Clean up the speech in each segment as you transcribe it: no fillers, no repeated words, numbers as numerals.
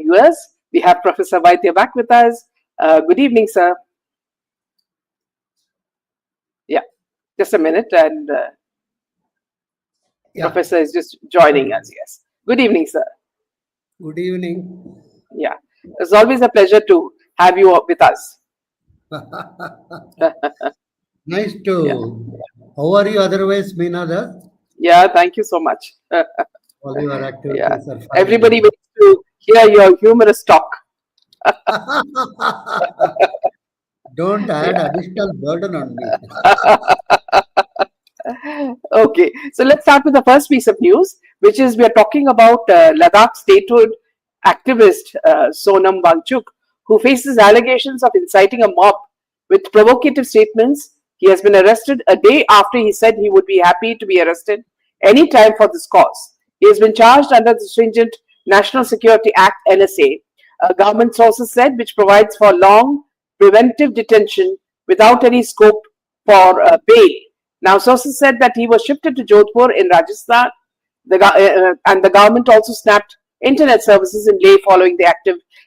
viewers. We have Professor Vaidya back with us. Good evening, sir. Yeah, just a minute, and Yeah, Professor is just joining us. Yes. Good evening, sir. good evening. Yeah, it's always a pleasure to have you with us. Nice Yeah, to. How are you otherwise, Meenada? yeah. Thank you so much. All your Yeah, activities are fine. everybody wants to hear your humorous talk. Don't add Yeah. additional burden on me. Okay, so let's start with the first piece of news, which is we are talking about Ladakh statehood activist Sonam Wangchuk, who faces allegations of inciting a mob with provocative statements. He has been arrested a day after he said he would be happy to be arrested any time for this cause. He has been charged under the stringent National Security Act (NSA), government sources said, which provides for long preventive detention without any scope for bail. Now, sources said that he was shifted to Jodhpur in Rajasthan, and the government also snapped internet services in Leh following the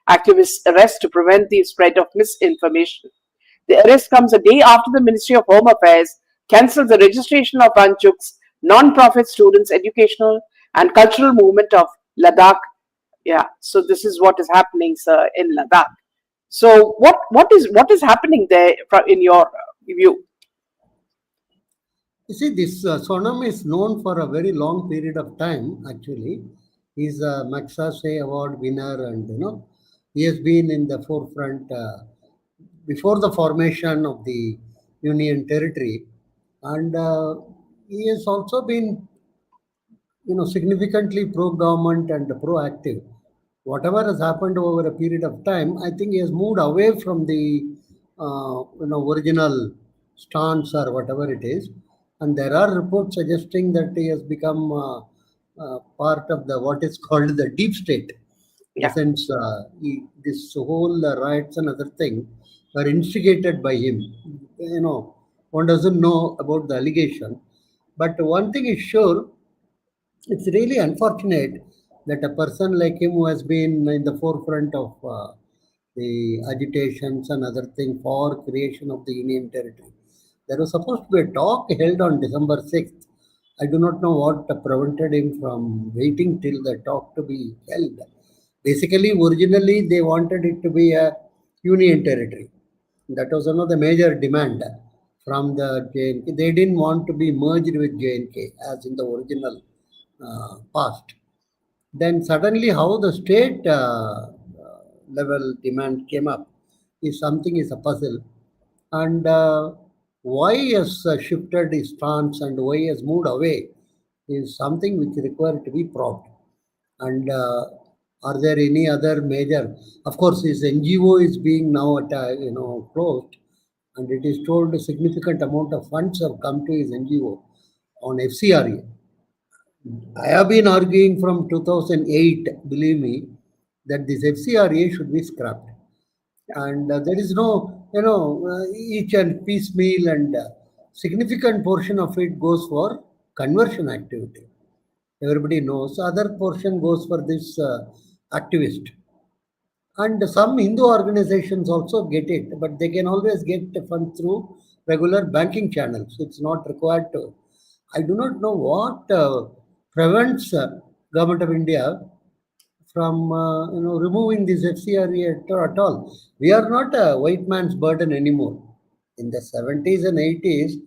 activist's arrest to prevent the spread of misinformation. The arrest comes a day after the Ministry of Home Affairs cancelled the registration of Wangchuk's non-profit students' educational and cultural movement of Ladakh. Yeah, so this is what is happening, sir, in Ladakh. So, what is happening there in your view? You see, this Sonam is known for a very long period of time, actually. He's a Magsaysay Award winner, and he has been in the forefront before the formation of the Union Territory. And he has also been significantly pro-government and proactive. Whatever has happened over a period of time, I think he has moved away from the original stance or whatever it is. And there are reports suggesting that he has become part of the what is called the deep state. In the Yeah. sense, this whole riots and other thing were instigated by him. One doesn't know about the allegation, but one thing is sure, it's really unfortunate that a person like him who has been in the forefront of the agitations and other thing for creation of the Union Territory. There was supposed to be a talk held on December 6th. I do not know what prevented him from waiting till the talk to be held. Basically, originally they wanted it to be a Union Territory. That was one of the major demand from the JNK. They didn't want to be merged with JNK as in the original past. Then suddenly, how the state level demand came up is something is a puzzle, and why he has shifted his stance and why he has moved away is something which required to be probed. And are there any other major? Of course, his NGO is being now closed, and it is told a significant amount of funds have come to his NGO on FCRA. I have been arguing from 2008, believe me, that this FCRA should be scrapped. And there is no, each and piecemeal and significant portion of it goes for conversion activity. Everybody knows. Other portion goes for this activist. And some Hindu organizations also get it, but they can always get the fund through regular banking channels. It's not required to. I do not know what prevents government of India from removing this FCRE at all. We are not a white man's burden anymore. In the 70s and 80s,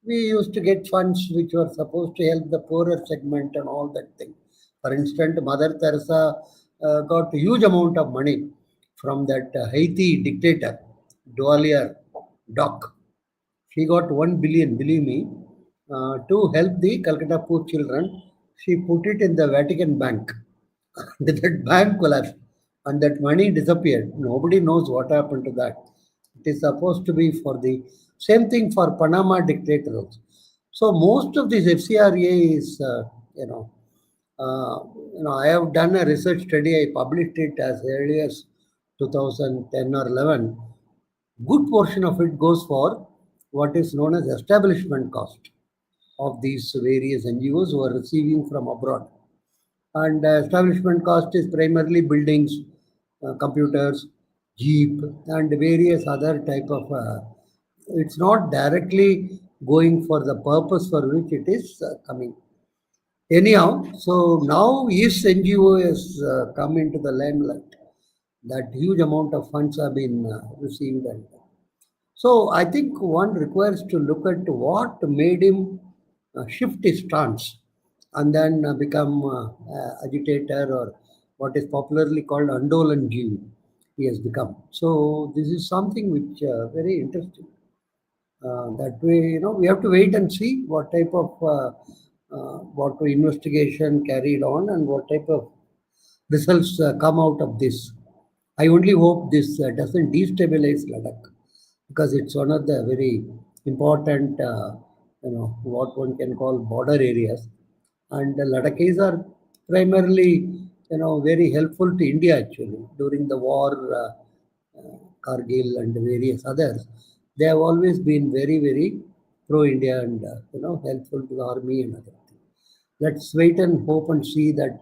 we used to get funds which were supposed to help the poorer segment and all that thing. For instance, Mother Teresa got a huge amount of money from that Haiti dictator, Dwalier Doc. She got 1 billion, believe me, to help the Calcutta poor children. She put it in the Vatican Bank. That bank collapsed and that money disappeared. Nobody knows what happened to that. It is supposed to be for the same thing for Panama dictators. So most of this FCRA is, I have done a research study. I published it as early as 2010 or 11. Good portion of it goes for what is known as establishment cost of these various NGOs who are receiving from abroad. And establishment cost is primarily buildings, computers, jeep, and various other type of. It's not directly going for the purpose for which it is coming. Anyhow, so now his NGO has come into the limelight. That huge amount of funds have been received, and so I think one requires to look at what made him shift his stance and then become agitator, or what is popularly called Andolan Jeev. He has become. So this is something which very interesting. That way, we have to wait and see what type of what investigation carried on and what type of results come out of this. I only hope this doesn't destabilize Ladakh, because it's one of the very important, what one can call border areas. And the Ladakhis are primarily, very helpful to India actually during the war, Kargil and various others. They have always been very, very pro-India and helpful to the army and other things. Let's wait and hope and see that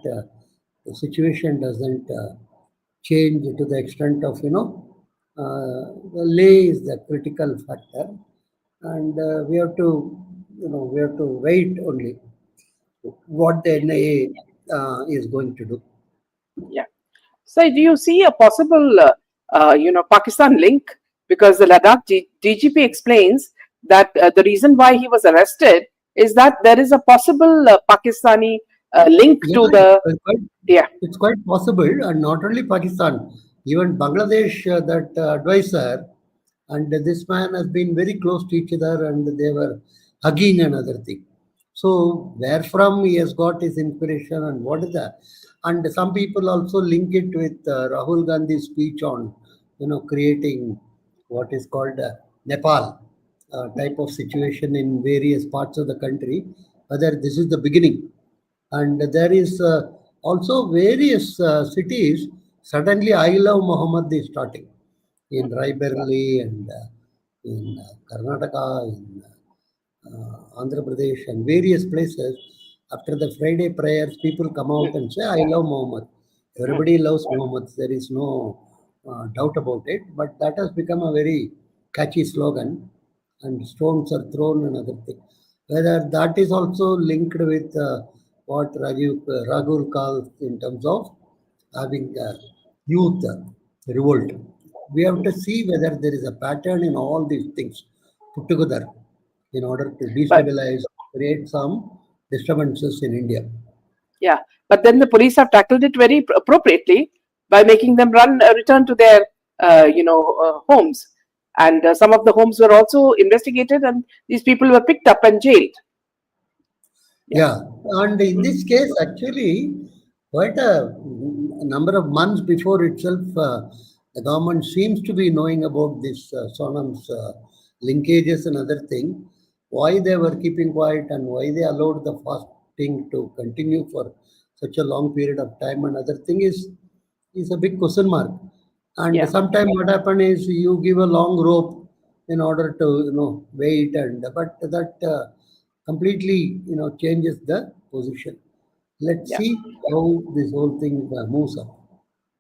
the situation doesn't change to the extent of the lay is the critical factor, and we have to we have to wait only what the NIA is going to do. Yeah. So, do you see a possible, Pakistan link? Because the Ladakh DGP explains that the reason why he was arrested is that there is a possible Pakistani link Yeah, to the, yeah, it's quite possible, and not only Pakistan, even Bangladesh, that advisor and this man has been very close to each other, and they were hugging another thing. So where from he has got his inspiration and what is that? And some people also link it with Rahul Gandhi's speech on, creating what is called Nepal type of situation in various parts of the country. Whether this is the beginning, and there is also various cities. Suddenly, I love Muhammad is starting in Raebareli and in Karnataka, in Andhra Pradesh, and various places. After the Friday prayers, people come out and say, I love Muhammad. Everybody loves Muhammad. There is no doubt about it. But that has become a very catchy slogan, and stones are thrown and other things. Whether that is also linked with what Ragul calls in terms of having youth revolt. We have to see whether there is a pattern in all these things put together in order to but destabilize, create some disturbances in India. yeah, but then the police have tackled it very appropriately by making them return to their, homes. And some of the homes were also investigated, and these people were picked up and jailed. Yeah, Yeah, and in this case, actually, quite a number of months before itself, the government seems to be knowing about this Sonam's linkages and other thing. Why they were keeping quiet and why they allowed the fasting to continue for such a long period of time and other thing is a big question mark. And yeah, sometimes what happen is you give a long rope in order to wait, and but that completely changes the position. Let's yeah, see how this whole thing moves up.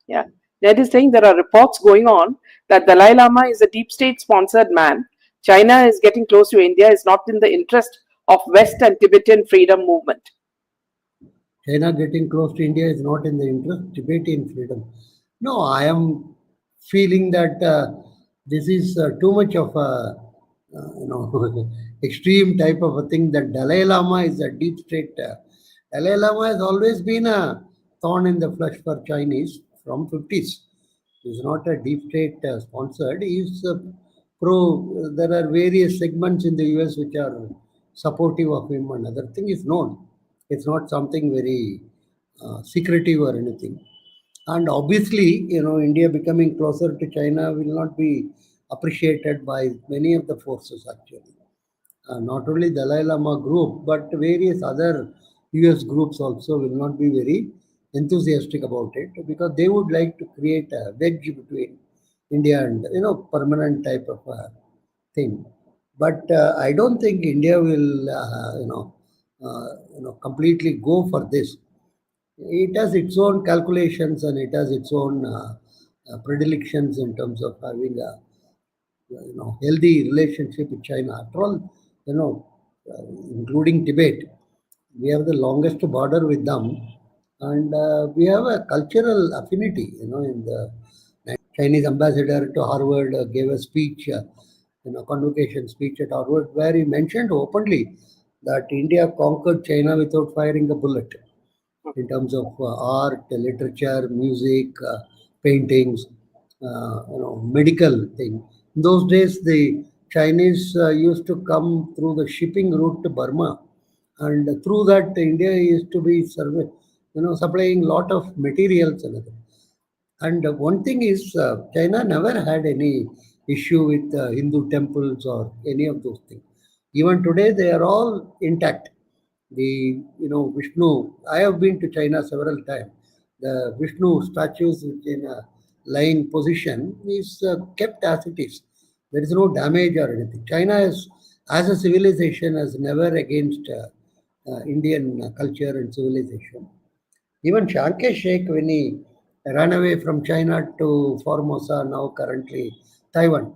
yeah. That is saying there are reports going on that Dalai Lama is a deep state sponsored man. China is getting close to India is not in the interest of West and Tibetan freedom movement. China getting close to India is not in the interest Tibetan freedom. No, I am feeling that this is too much of a extreme type of a thing. That Dalai Lama is a deep state. Dalai Lama has always been a thorn in the flesh for Chinese from 50s. He's not a deep state sponsored. He's pro. There are various segments in the US which are supportive of him, and other thing is known. It's not something very secretive or anything. And obviously, India becoming closer to China will not be appreciated by many of the forces actually. Not only Dalai Lama group, but various other US groups also will not be very enthusiastic about it, because they would like to create a wedge between India and permanent type of thing. But I don't think India will completely go for this. It has its own calculations and it has its own predilections in terms of having a healthy relationship with China. After all, you know, including Tibet, we have the longest border with them, and we have a cultural affinity. In the Chinese ambassador to Harvard gave a speech, convocation speech at Harvard, where he mentioned openly that India conquered China without firing a bullet in terms of art, literature, music, paintings, medical thing. In those days, the Chinese used to come through the shipping route to Burma, and through that, India used to be supplying lot of materials and other. And one thing is, China never had any issue with Hindu temples or any of those things. Even today, they are all intact. The Vishnu. I have been to China several times. The Vishnu statues which in a lying position is kept as it is. There is no damage or anything. China is, as a civilization, has never against Indian culture and civilization. Even Shanke Sheikh, when he ran away from China to Formosa, now currently Taiwan,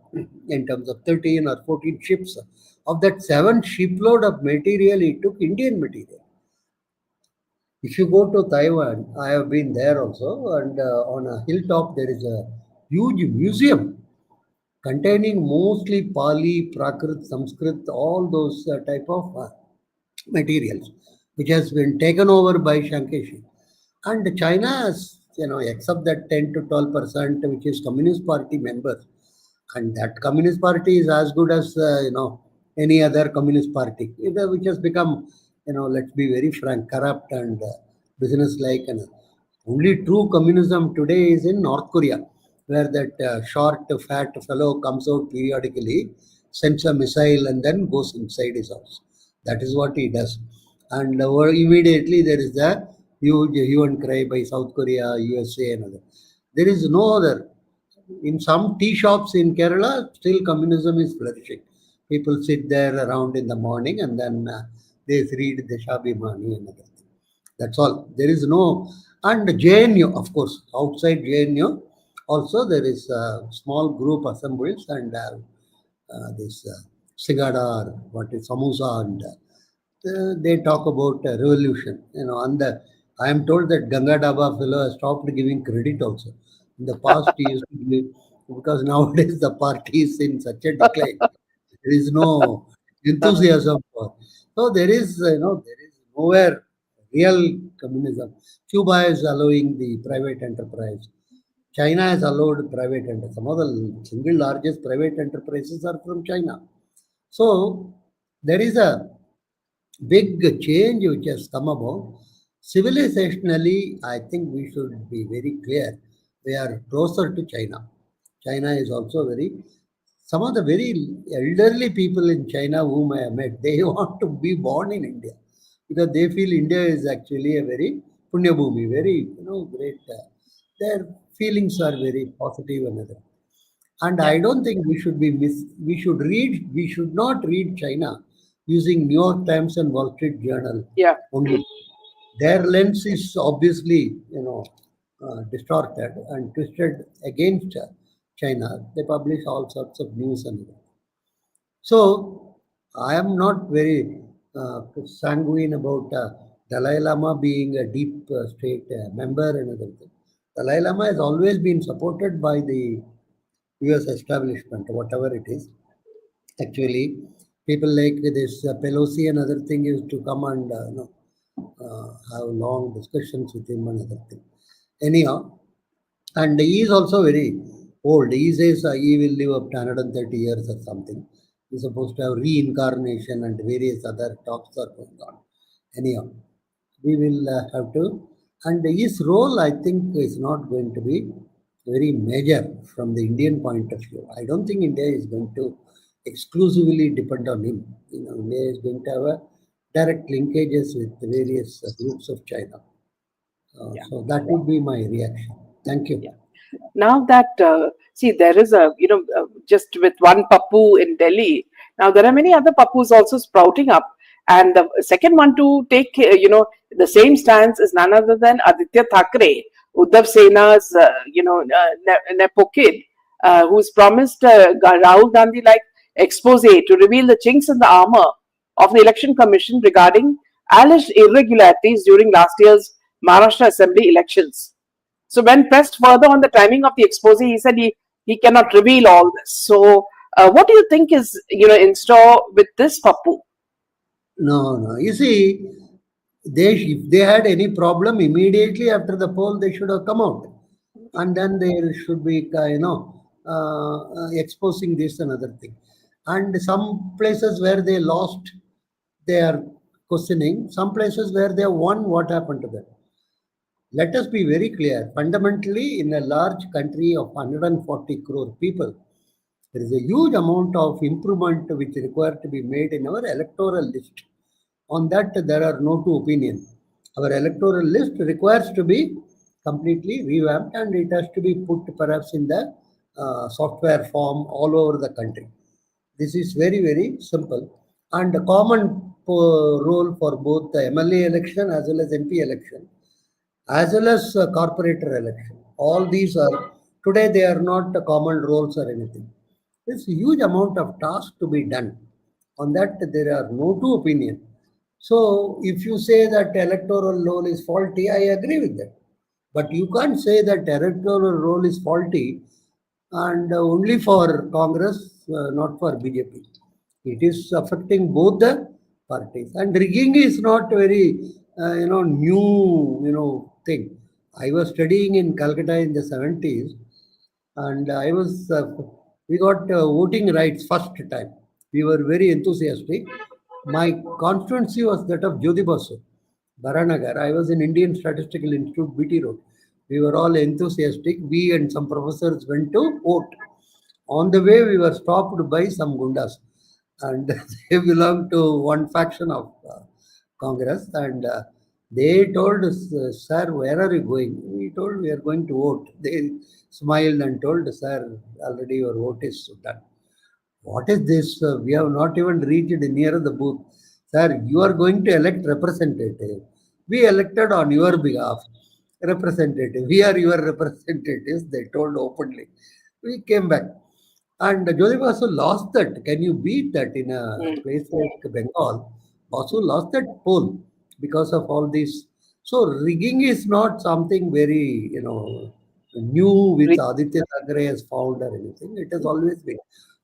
in terms of 13 or 14 ships, of that 7 shipload of material, he took Indian material. If you go to Taiwan, I have been there also, and on a hilltop there is a huge museum containing mostly Pali, Prakrit, Sanskrit, all those type of materials, which has been taken over by Shankeshi. And China has, except that 10 to 12%, which is Communist Party members, and that Communist Party is as good as any other Communist Party, which has become, let's be very frank, corrupt and business-like. And only true communism today is in North Korea, where that short, fat fellow comes out periodically, sends a missile, and then goes inside his house. That is what he does. And immediately there is the huge hue and cry by South Korea, USA, and other. There is no other. In some tea shops in Kerala, still communism is flourishing. People sit there around in the morning and then they read the Shabimani and other thing. That's all. There is no. And JNU, of course, outside JNU, also there is a small group assemblies and this Sigada, or what is Samosa, and they talk about revolution. And I am told that Ganga Daba fellow has stopped giving credit also. In the past, he used to give, because nowadays the party is in such a decline. There is no enthusiasm for. So there is nowhere real communism. Cuba is allowing the private enterprise. China has allowed private enterprise. Some of the single largest private enterprises are from China. So there is a big change which has come about. Civilizationally, I think we should be very clear. We are closer to China. China is also some of the very elderly people in China whom I have met, they want to be born in India because they feel India is actually a very punya bhumi, very, great. Their feelings are very positive and other. And Yeah, I don't think we should not read China using New York Times and Wall Street Journal yeah, only. Their lens is obviously, distorted and twisted against China. They publish all sorts of news and everything. So I am not very sanguine about Dalai Lama being a deep state member and other thing. Dalai Lama has always been supported by the US establishment, whatever it is. Actually, people like this Pelosi and other thing used to come and have long discussions with him and other thing. Anyhow, and he is also very old. He says he will live up to 130 years or something. He's supposed to have reincarnation and various other talks are going on. Anyhow, we will have to. And his role, I think, is not going to be very major from the Indian point of view. I don't think India is going to exclusively depend on him. India is going to have a direct linkages with the various groups of China. yeah, So that would be my reaction. Thank you. yeah. Now that see, there is a just with one pappu in Delhi. Now there are many other pappus also sprouting up, and the second one to take the same stance is none other than Aditya Thackeray, Uddhav Sena's, Nepo kid, who's promised Rahul Gandhi like expose to reveal the chinks in the armor of the election commission regarding alleged irregularities during last year's Maharashtra Assembly elections. So when pressed further on the timing of the expose, he said he cannot reveal all this. So what do you think is in store with this Pappu? No, no. You see, if they had any problem immediately after the poll, they should have come out, and then they should be, exposing this and other thing. And some places where they lost, they are questioning. Some places where they won, what happened to them? Let us be very clear. Fundamentally, in a large country of 140 crore people, there is a huge amount of improvement which is required to be made in our electoral list. On that, there are no two opinions. Our electoral list requires to be completely revamped, and it has to be put perhaps in the software form all over the country. This is very, very simple. And the common role for both the MLA election as well as MP election, as well as corporator election. All these are today they are not common roles or anything. There's a huge amount of task to be done. On that there are no two opinions. So if you say that electoral roll is faulty, I agree with that. But you can't say that electoral roll is faulty and only for Congress, not for BJP. It is affecting both the parties. And rigging is not very, new, thing. I was studying in Calcutta in the 70s, and we got voting rights first time. We were very enthusiastic. My constituency was that of Jodhibasu, Baranagar. I was in Indian Statistical Institute, BT Road. We were all enthusiastic. We and some professors went to vote. On the way, we were stopped by some gundas, and they belonged to one faction of Congress. And they told us, "Sir, where are you going?" We told, "We are going to vote." They smiled and told, "Sir, already your vote is done." What is this? We have not even reached near the booth. Sir, you are going to elect representative. We elected on your behalf representative. We are your representatives, they told openly. We came back. And Jodhi Basu lost that. Can you beat that in a Mm. place like Bengal? Basu lost that poll because of all this. So rigging is not something very, new which Aditya Thackeray has found or anything. It has always been.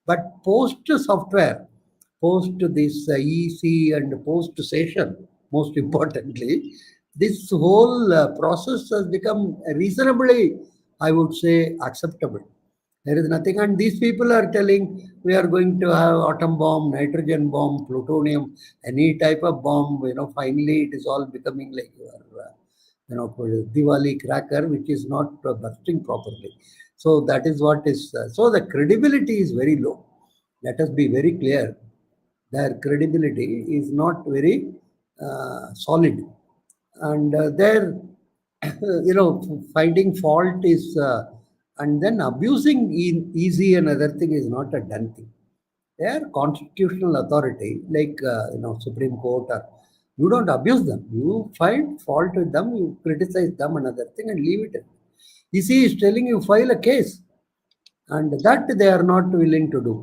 But post software, post this EC and post session, most importantly, this whole process has become reasonably, I would say, acceptable. There is nothing, and these people are telling we are going to have atom bomb, nitrogen bomb, plutonium, any type of bomb. Finally, it is all becoming like your, Diwali cracker, which is not bursting properly. So that is what is. So the credibility is very low. Let us be very clear. Their credibility is not very solid, and their finding fault is and then abusing easy and other thing is not a done thing. They are constitutional authority like Supreme Court, or you don't abuse them. You find fault with them, you criticize them, another thing, and leave it. EC is telling you file a case, and that they are not willing to do.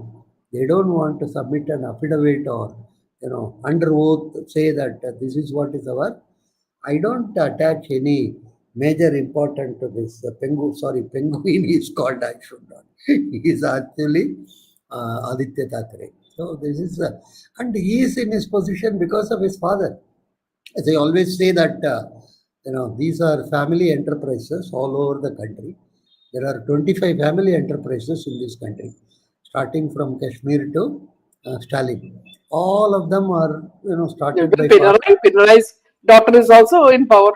They don't want to submit an affidavit or under oath say that this is what is our. I don't attach any major importance to this penguin. Sorry, penguin is called. I should not. He is actually Aditya Thackeray. So this is and he is in his position because of his father. As I always say that these are family enterprises all over the country. There are 25 family enterprises in this country, starting from Kashmir to Stalin. All of them are Even started by father. Pinarai's daughter is also in power.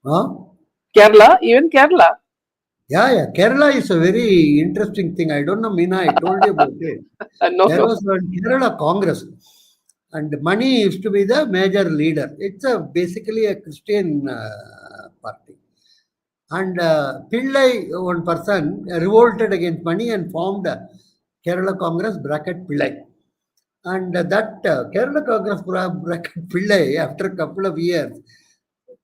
Huh? Kerala, even Kerala. Yeah, yeah. Kerala is a very interesting thing. I don't know, Meena, I told you about it. No, There no. was a Kerala Congress, and Mani used to be the major leader. It's basically a Christian party. And Pillai, one person, revolted against Mani and formed Kerala Congress bracket Pillai. And that Kerala Congress bracket Pillai, after a couple of years,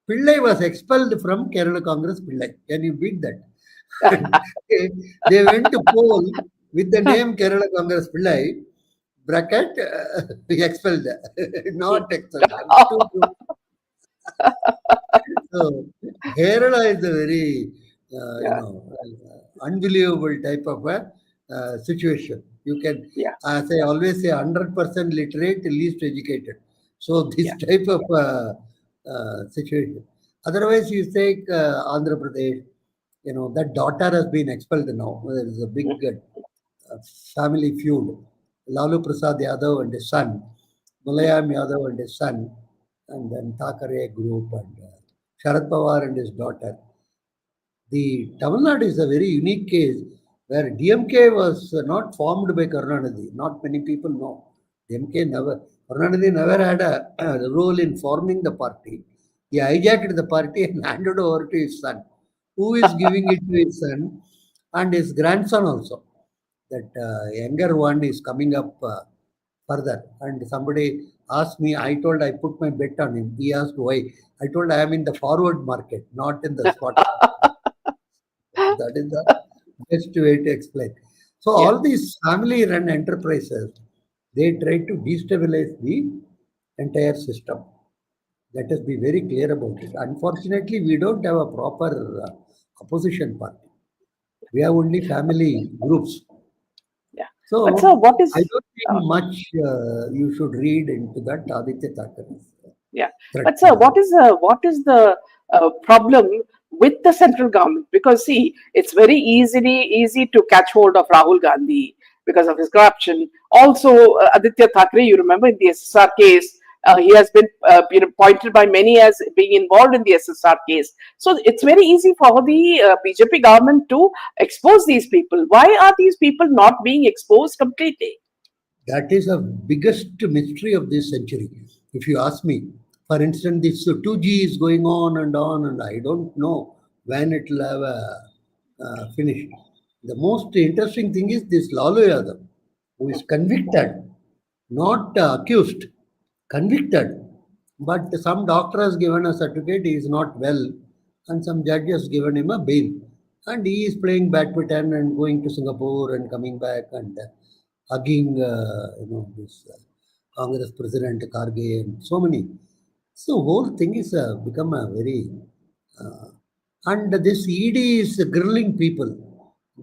Pillai was expelled from Kerala Congress Pillai. Can you beat that? And they went to poll with the name Kerala Congress Pillai, bracket, expelled, not expelled. So Kerala is a very, Yeah, unbelievable type of a situation. You can, yeah, as I always say, 100% literate, least educated. So this yeah, type of situation. Otherwise, you take Andhra Pradesh, that daughter has been expelled now. There is a big mm, family feud. Lalu Prasad Yadav and his son, Mulayam Yadav and his son, and then Thakare group and Sharad Pawar and his daughter. The Tamil Nadu is a very unique case where DMK was not formed by Karunanidhi. Not many people know. DMK never, Karunanidhi never had a role in forming the party. He hijacked the party and handed over to his son, who is giving it to his son and his grandson also. That younger one is coming up further. And somebody asked me, I told I put my bet on him. He asked why. I told I am in the forward market, not in the spot market. That is the best way to explain. So yeah. all these family-run enterprises, they try to destabilize the entire system. Let us be very clear about it. Unfortunately, we don't have a proper opposition party. We have only family groups. Yeah. But sir, So what I is don't think much you should read into that Aditya Thackeray's yeah, threat. but sir, what is the problem with the central government? Because see, it's very easy to catch hold of Rahul Gandhi because of his corruption. Also, Aditya Thackeray, you remember in the SSR case, he has been pointed by many as being involved in the SSR case. So it's very easy for the BJP government to expose these people. Why are these people not being exposed completely? That is a biggest mystery of this century, if you ask me. For instance, this 2G is going on, and I don't know when it will have finished. The most interesting thing is this Lalu Yadav, who is convicted, not accused, convicted. But some doctor has given a certificate he is not well, and some judge has given him a bail. And he is playing badminton and going to Singapore and coming back and hugging, this Congress President Karge and so many. So whole thing is become a very uh, and this ED is grilling people.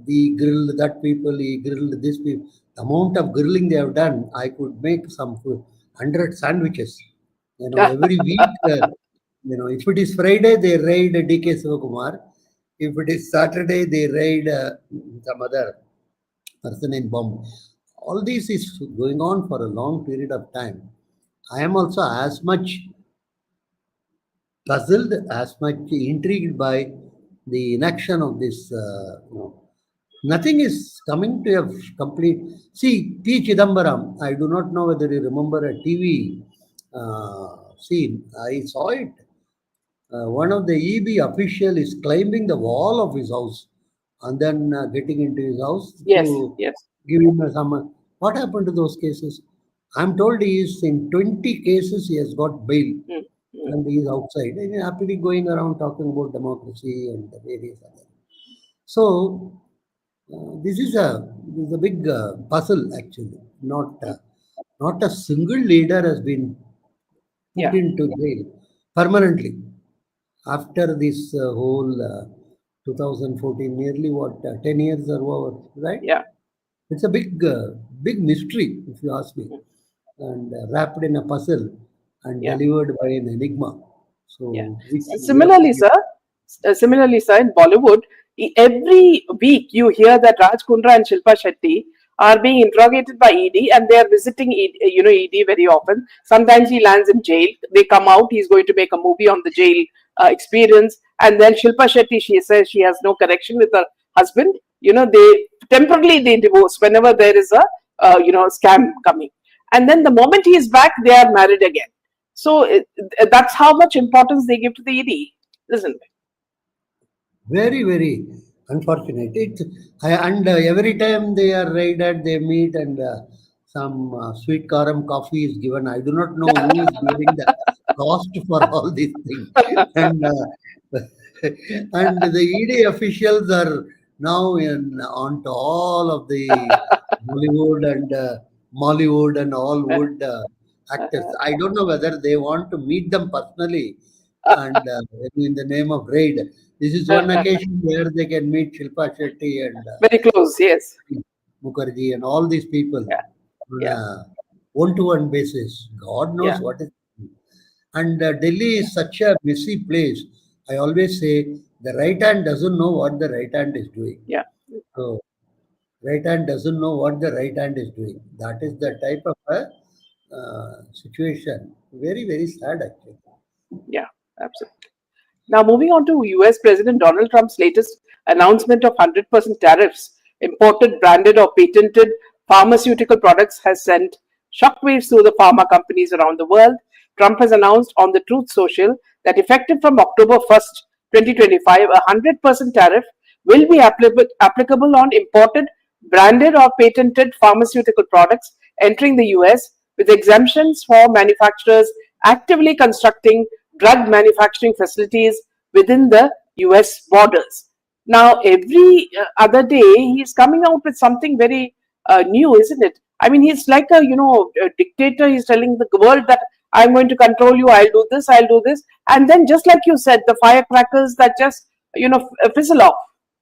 The grill that people, he grilled this people. The amount of grilling they have done, I could make some 100 sandwiches. Every week, if it is Friday, they raid DK Sivakumar. If it is Saturday, they raid some other person in Bombay. All this is going on for a long period of time. I am also as much puzzled, as much intrigued by the inaction of this. Nothing is coming to a complete. See, P. Chidambaram, I do not know whether you remember a TV scene. I saw it. One of the EB official is climbing the wall of his house and then getting into his house Yes, to yes. give him some. What happened to those cases? I'm told he is in 20 cases he has got bail Mm, mm, and he is outside and he happily going around talking about democracy and the various other. So this is a big puzzle actually. Not a single leader has been put yeah, into jail permanently after this whole 2014, nearly what 10 years or over, right? yeah, It's a big mystery, if you ask me, mm, and wrapped in a puzzle and yeah. delivered by an enigma. Yeah. So we have to Similarly, give. sir, in Bollywood, every week you hear that Raj Kundra and Shilpa Shetty are being interrogated by ED, and they are visiting ED very often. Sometimes he lands in jail. They come out. He's going to make a movie on the jail experience, and then Shilpa Shetty, she says she has no connection with her husband. They temporarily they divorce whenever there is a scam coming, and then the moment he is back, they are married again. So that's how much importance they give to the ED, isn't it? Very, very unfortunate. And every time they are raided, they meet and some sweet caram coffee is given. I do not know who is bearing the cost for all these things. And and the ED officials are now onto all of the Bollywood and Mollywood and all wood actors. I don't know whether they want to meet them personally and in the name of raid. This is one occasion where they can meet Shilpa Shetty and Very close, yes. Mukherjee and all these people Yeah, on yeah, a one-to-one basis. God knows yeah, what is. And Delhi is such a messy place. I always say the right hand doesn't know what the right hand is doing. yeah, So right hand doesn't know what the right hand is doing. That is the type of a situation. Very very sad actually. yeah, absolutely. Now, moving on to US President Donald Trump's latest announcement of 100% tariffs, imported, branded, or patented pharmaceutical products has sent shockwaves through the pharma companies around the world. Trump has announced on the Truth Social that effective from October 1st, 2025, a 100% tariff will be applicable on imported, branded, or patented pharmaceutical products entering the US, with exemptions for manufacturers actively constructing drug manufacturing facilities within the US borders. Now, every other day, he's coming out with something very new, isn't it? I mean, he's like a dictator. He's telling the world that I'm going to control you. I'll do this, and then just like you said, the firecrackers that just fizzle off.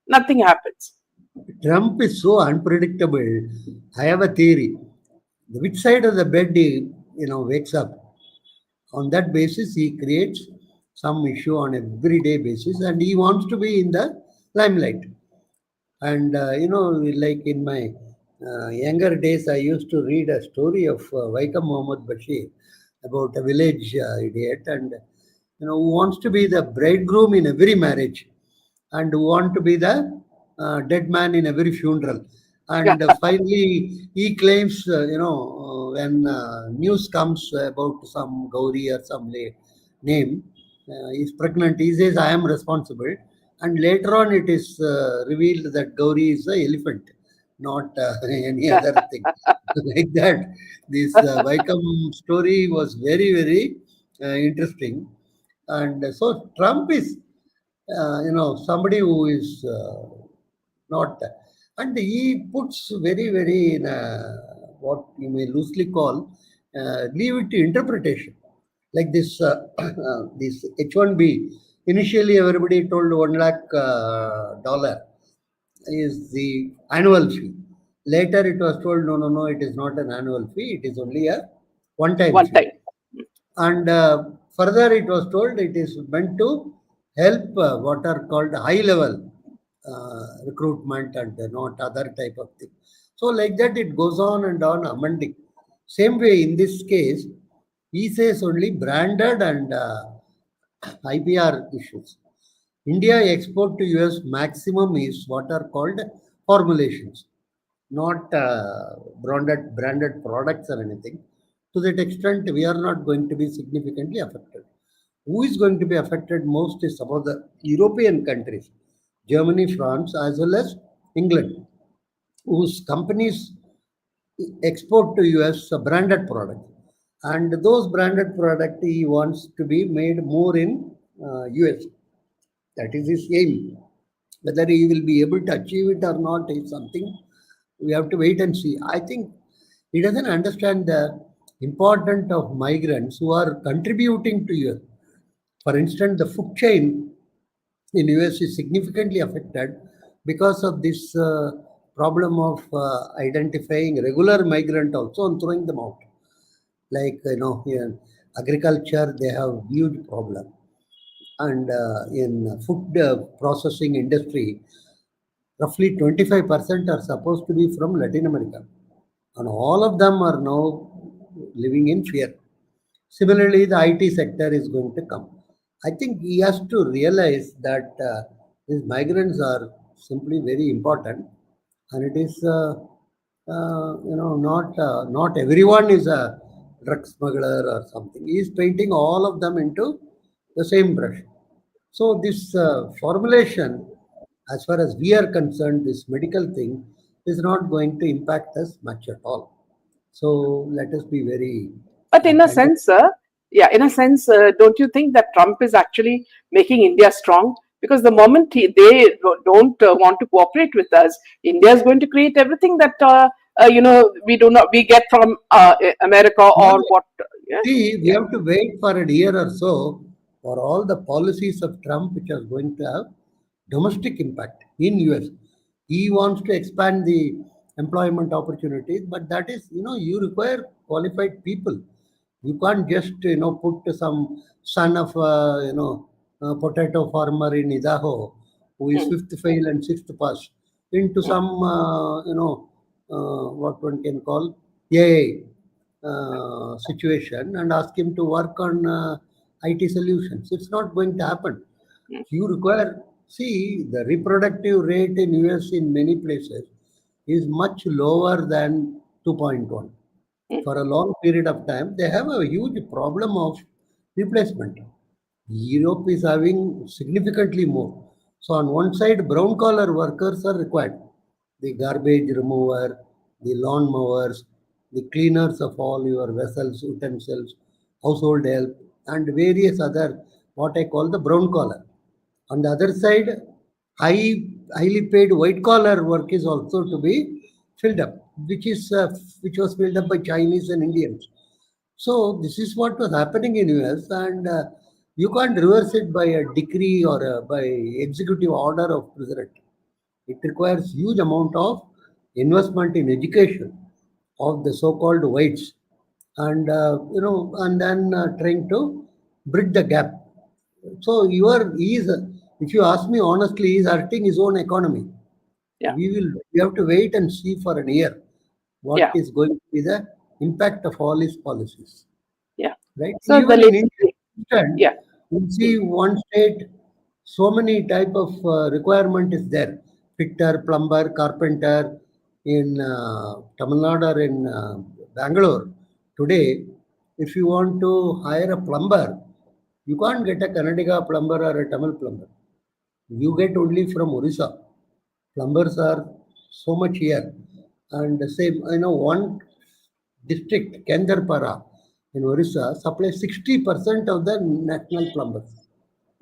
Nothing happens. Trump is so unpredictable. I have a theory. Which side of the bed he wakes up, on that basis he creates some issue on a everyday basis, and he wants to be in the limelight. And like in my younger days, I used to read a story of Vaikam Muhammad Bashir about a village idiot, and who wants to be the bridegroom in every marriage, and who want to be the dead man in every funeral. Yeah, And finally, he claims, when news comes about some Gauri or some name is pregnant, he says, I am responsible. And later on, it is revealed that Gauri is the elephant, not any other thing. Like that, this Vaikam story was very, very interesting. And so Trump is, somebody who is not, and he puts very, very in what you may loosely call leave it to interpretation. Like this, this H1B. Initially, everybody told 1 lakh dollar is the annual fee. Later, it was told no, no, no, it is not an annual fee. It is only a one-time one fee. time. And further, it was told it is meant to help what are called high level recruitment and not other type of thing. So like that, it goes on and on amending. Same way in this case, he says only branded and IPR issues. India export to US maximum is what are called formulations, not branded products or anything. To that extent, we are not going to be significantly affected. Who is going to be affected most is some of the European countries, Germany, France, as well as England, whose companies export to US a branded product. And those branded product he wants to be made more in US. That is his aim. Whether he will be able to achieve it or not is something we have to wait and see. I think he doesn't understand the importance of migrants who are contributing to US. For instance, the food chain in US is significantly affected because of this problem of identifying regular migrant also and throwing them out. Like in agriculture, they have huge problem, and in food processing industry, roughly 25% are supposed to be from Latin America, and all of them are now living in fear. Similarly, the IT sector is going to come. I think he has to realize that these migrants are simply very important, and it is not everyone is a drug smuggler or something. He is painting all of them into the same brush. So this formulation, as far as we are concerned, this medical thing is not going to impact us much at all. So let us be very But in a kind of. sense, yeah, in a sense, don't you think that Trump is actually making India strong? Because the moment they don't want to cooperate with us, India is going to create everything that we do not we get from America Yeah, or what? Yeah, see, we yeah, have to wait for a year or so for all the policies of Trump, which are going to have domestic impact in US. He wants to expand the employment opportunities, but that is, you require qualified people. You can't just, put some son of, a potato farmer in Idaho who is mm, fifth fail and sixth pass into mm, some, what one can call AI situation and ask him to work on IT solutions. It's not going to happen. mm, You require, see, the reproductive rate in US in many places is much lower than 2.1. mm, For a long period of time, they have a huge problem of replacement. Europe is having significantly more. So on one side, brown collar workers are required. The garbage remover, the lawn mowers, the cleaners of all your vessels, utensils, household help, and various other what I call the brown collar. On the other side, highly paid white collar work is also to be filled up, which was filled up by Chinese and Indians. So this is what was happening in US, and you can't reverse it by a decree or by executive order of president. It requires huge amount of investment in education of the so-called whites, and and then trying to bridge the gap. So if you ask me honestly, he's hurting his own economy. yeah, We have to wait and see for a year what yeah, is going to be the impact of all his policies. yeah. Right? So the Even in latest, India, instant, yeah, you mm, see one state, so many type of requirement is there. Fitter, plumber, carpenter in Tamil Nadu or in Bangalore. Today, if you want to hire a plumber, you can't get a Kannadiga plumber or a Tamil plumber. You get only from Orissa. Plumbers are so much here. And the same, one district, Kendarpara in Orissa, supplies 60% of the national plumbers.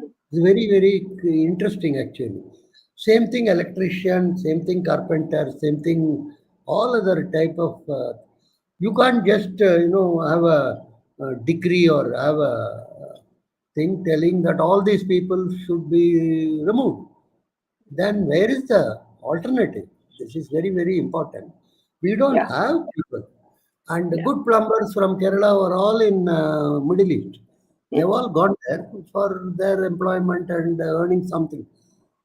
It's very, very interesting actually. Same thing electrician, same thing carpenter, same thing all other type of. You can't just have a degree or have a thing telling that all these people should be removed. Then where is the alternative? This is very, very important. We don't yeah, have people. And the yeah, good plumbers from Kerala were all in Middle East. They've mm, all gone there for their employment and earning something.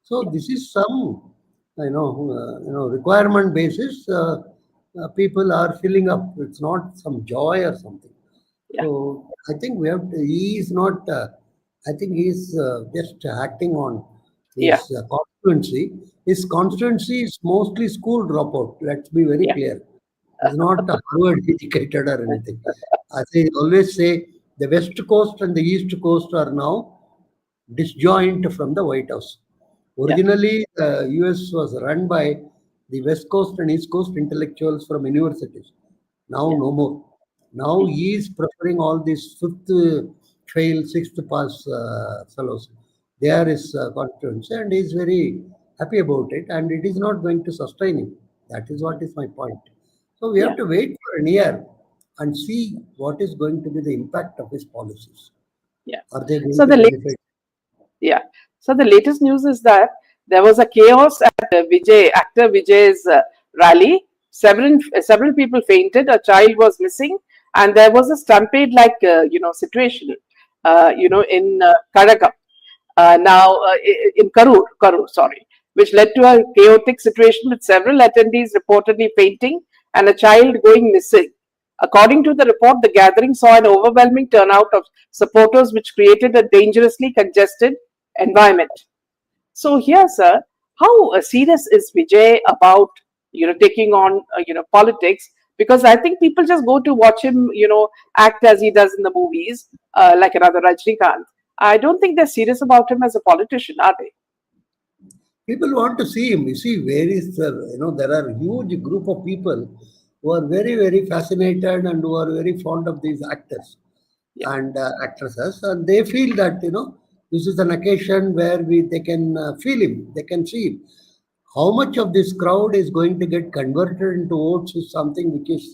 So yeah, this is some, requirement basis. People are filling up. It's not some joy or something. yeah, So I think we have to. He is not. I think he is just acting on yeah, his constituency. His constituency is mostly school dropout. Let's be very yeah, clear. He's not Harvard educated or anything. As I always say, the West Coast and the East Coast are now disjoint from the White House. yeah, Originally, the US was run by the West Coast and East Coast intellectuals from universities. Now, yeah, no more. Now, mm, he is preferring all these fifth fail, sixth pass fellows. They are his constituents, and he is very happy about it, and it is not going to sustain him. That is what is my point. So, we have yeah, to wait for a year and see what is going to be the impact of his policies. yeah. Are they going So to the benefit? latest, yeah. So the latest news is that there was a chaos at actor Vijay's rally. Several people fainted. A child was missing, and there was a stampede-like situation. In Karagam. In Karur, sorry, which led to a chaotic situation with several attendees reportedly fainting and a child going missing. According to the report, the gathering saw an overwhelming turnout of supporters, which created a dangerously congested environment. So here, sir, how serious is Vijay about taking on politics? Because I think people just go to watch him act as he does in the movies, like another Rajnikant. I don't think they're serious about him as a politician, are they? People want to see him. You see, there are huge group of people who are very, very fascinated and who are very fond of these actors Yeah. and actresses, and they feel that this is an occasion where they can feel him, they can see him. How much of this crowd is going to get converted into votes is something which is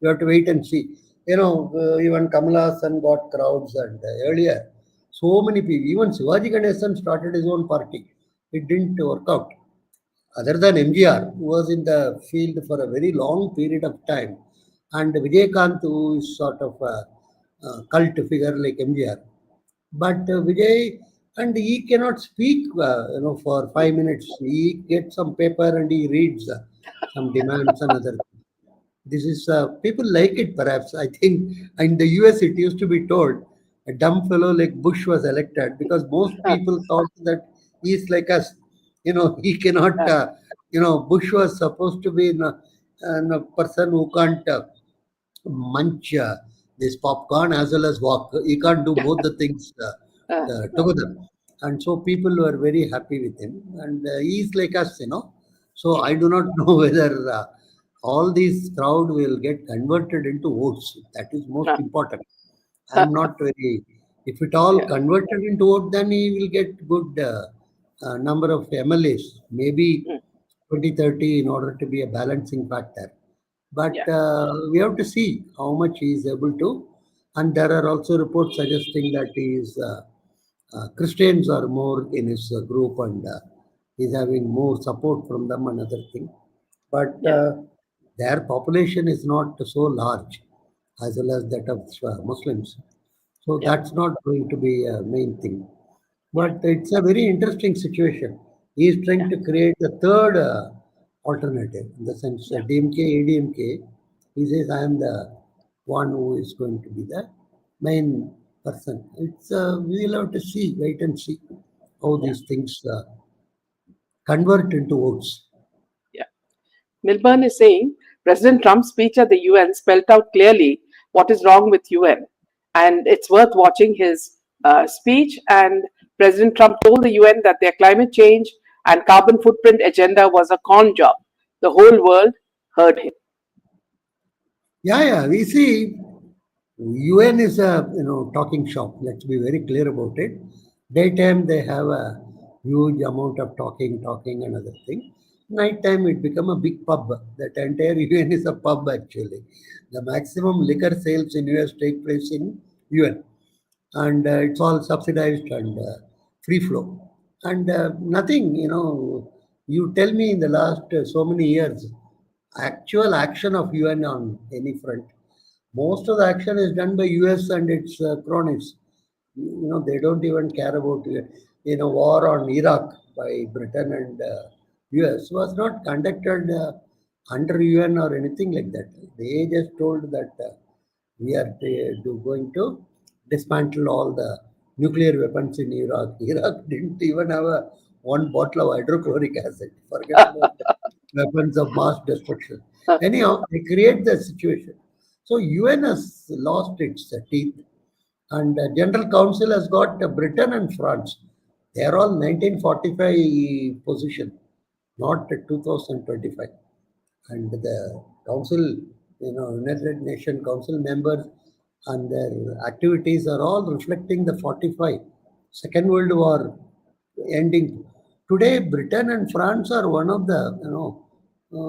you have to wait and see. Even Kamala Hassan got crowds, and earlier so many people, even Shivaji Ganesan started his own party. It didn't work out. Other than MGR, who was in the field for a very long period of time, and Vijaykanth, who is sort of a cult figure like MGR. But Vijay, and he cannot speak, for 5 minutes. He gets some paper and he reads some demands and other. This is people like it perhaps. I think in the US it used to be told a dumb fellow like Bush was elected because most Uh, people thought that he's like us. He cannot. uh, Bush was supposed to be a person who can't munch this popcorn as well as walk. He can't do both the things uh, together. And so people were very happy with him. And he's like us. So I do not know whether all these crowd will get converted into votes. That is most uh, important. uh, I'm not very. If it all yeah. converted into vote, then he will get good number of MLAs, maybe Mm, 20, 30 in order to be a balancing factor. But yeah. we have to see how much he is able to. And there are also reports suggesting that Christians are more in his group, and he's having more support from them and other thing. But Yeah. their population is not so large as well as that of Muslims. So Yeah. that's not going to be a main thing. Yeah. But it's a very interesting situation. He is trying Yeah. to create a third alternative in the sense Yeah. DMK, ADMK. He says, I am the one who is going to be the main person. We'll have to see, wait and see how Yeah. these things convert into votes. Yeah. Milburn is saying President Trump's speech at the UN spelled out clearly what is wrong with UN, and it's worth watching his speech. And President Trump told the UN that their climate change and carbon footprint agenda was a con job. The whole world heard him. Yeah, yeah. We see UN is a talking shop. Let's be very clear about it. Daytime they have a huge amount of talking, another thing. Nighttime it become a big pub. That entire UN is a pub actually. The maximum liquor sales in US take place in UN, and it's all subsidized and free flow. And nothing, you tell me in the last so many years, actual action of UN on any front. Most of the action is done by US and its cronies. They don't even care about war on Iraq by Britain and US was not conducted under UN or anything like that. They just told that we are going to dismantle all the nuclear weapons in Iraq. Iraq didn't even have one bottle of hydrochloric acid. Forget about weapons of mass destruction. Anyhow, they create the situation. So UN has lost its teeth, and General Council has got Britain and France. They are all 1945 position, not 2025. And the council, United Nations Council members and their activities are all reflecting the 45 Second World War ending. Today, Britain and France are one of the,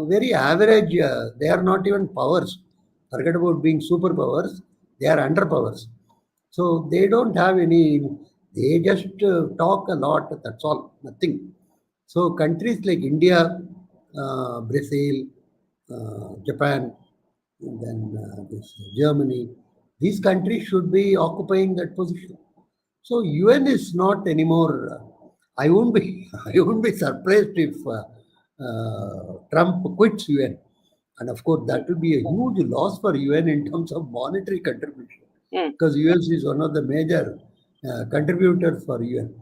very average. They are not even powers. Forget about being superpowers. They are underpowers. So they don't have any. They just talk a lot. That's all. Nothing. So countries like India, Brazil, Japan, and then this Germany, these countries should be occupying that position. So UN is not anymore. I won't be. I won't be surprised if Trump quits UN, and of course that will be a huge loss for UN in terms of monetary contribution, Mm, because US is one of the major contributors for UN.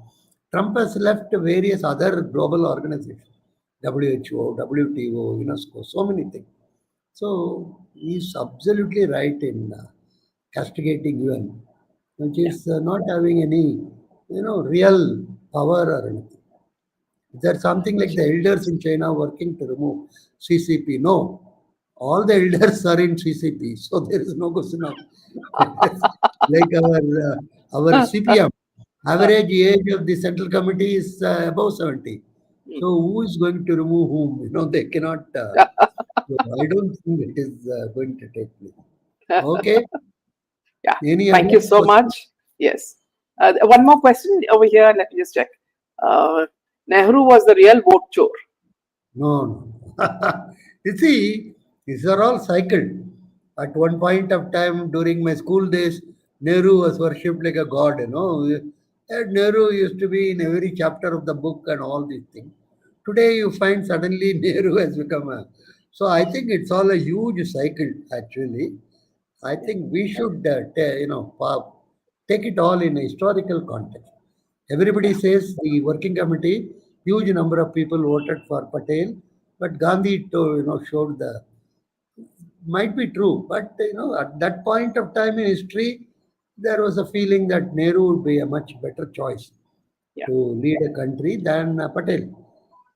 Trump has left various other global organizations, WHO, WTO, UNESCO, so many things. So he's absolutely right in castigating UN, which yeah. is not having any, real power or anything. Is there something like the elders in China working to remove CCP? No. all the elders are in CCP, so there is no question of like our CPM. Average age of the central committee is above 70. So who is going to remove whom? They cannot. So I don't think it is going to take place. Okay. Yeah. Any Thank other you so question? much. Yes. One more question over here. Let me just check. Uh, Nehru was the real vote chore. No, no. You see, these are all cycled. At one point of time during my school days, Nehru was worshipped like a god. And Nehru used to be in every chapter of the book and all these things. Today you find suddenly Nehru has become a. So I think it's all a huge cycle actually. I think we should, take it all in a historical context. Yeah. Everybody says the working committee, huge number of people voted for Patel, but Gandhi, showed the might be true, but at that point of time in history, there was a feeling that Nehru would be a much better choice Yeah. to lead a country than Patel.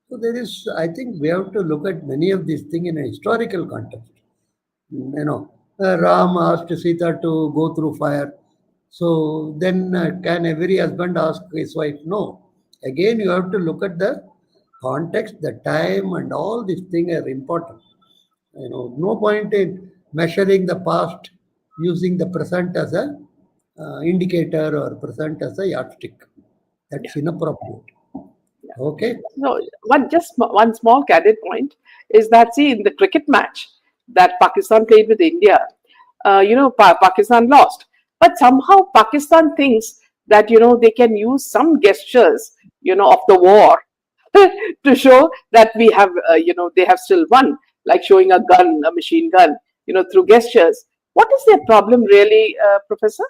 So there is, I think, we have to look at many of these things in a historical context. Ram asked Sita to go through fire. So then, can every husband ask his wife? No. Again, you have to look at the context, the time, and all these things are important. No point in measuring the past using the present as a indicator or present as a yardstick. Yeah. That's inappropriate. Yeah. Okay. No, one small candid point is that, see, in the cricket match that Pakistan played with India, Pakistan lost, but somehow Pakistan thinks that they can use some gestures of the war to show that we have they have still won, like showing a gun, a machine gun, through gestures. What is their problem really, Professor?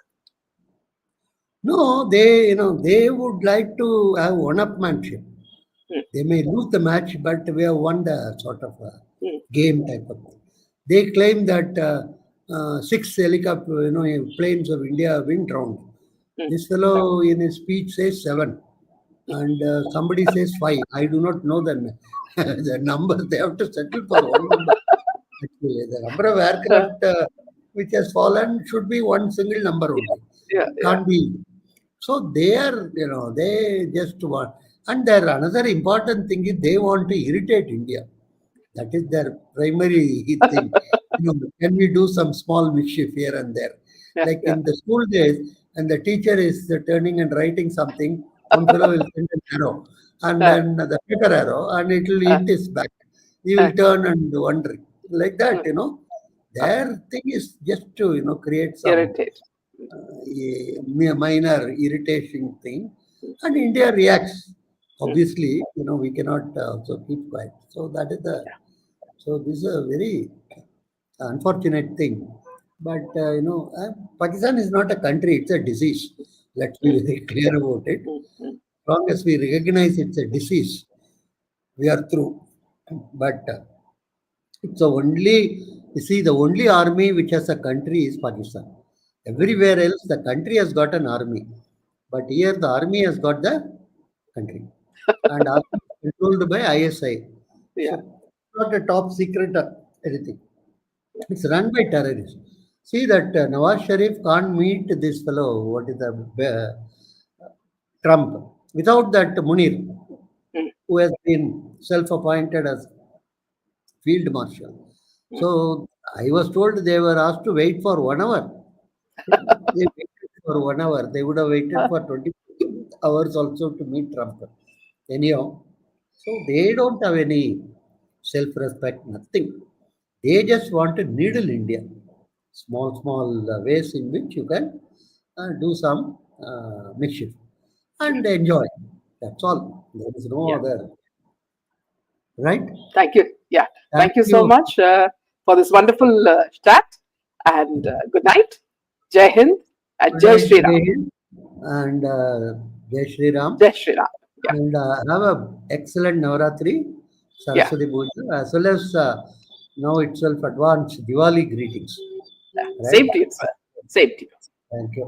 No, they would like to have one-upmanship. Hmm, They may lose the match, but we have won the sort of hmm, game type of thing. They claim that six helicopter, planes of India winged round. hmm. This fellow in his speech says seven, and somebody says five. I do not know the number. They have to settle for one number. Actually, the number of Uh, aircraft which has fallen should be one single number yeah, only. yeah, It yeah, can't be. So they are, they just want. And their another important thing is they want to irritate India. That is their primary thing. Can we do some small mischief here and there? yeah, Like yeah. in the school days, and the teacher is turning and writing something, one fellow will send an arrow, and Uh, then the paper arrow, and it will uh, hit his back. He uh, will turn and wondering. Like uh, that. uh, Their thing is just to, create some irritate. minor irritation thing, and India reacts. Mm, Obviously, we cannot also keep quiet. So that is the. yeah. So this is a very unfortunate thing. But Pakistan is not a country; it's a disease. Let's be Mm, very clear about it. mm, mm. As long as we recognize it's a disease, we are through. But it's the only, you see, the only army which has a country is Pakistan. Everywhere else, the country has got an army. But here, the army has got the country. And army is controlled by ISI. Yeah. So, not a top secret or anything. It's run by terrorists. See that Nawaz Sharif can't meet this fellow, what is the Trump, without that Munir, Mm, who has been self appointed as field marshal. mm. So I was told they were asked to wait for 1 hour. They waited for 1 hour. They would have waited for 20 hours also to meet Trump. Anyhow, so they don't have any self respect, nothing. They just want to needle India. Small, small ways in which you can do some mischief Yeah. and enjoy. That's all. There is no Yeah. other. Right? Thank you. Yeah. Thank Thank you so you. much for this wonderful chat. And good night. Jai Hind and Good Jai night, Shri Ram. Jai Hind, and Jai Shri Ram. Jai Shri Ram. Yeah. And have a excellent Navaratri, Yeah. Saraswati Puja, as well as now itself advanced Diwali greetings. Right? Same to you, sir. Same to you. Thank you.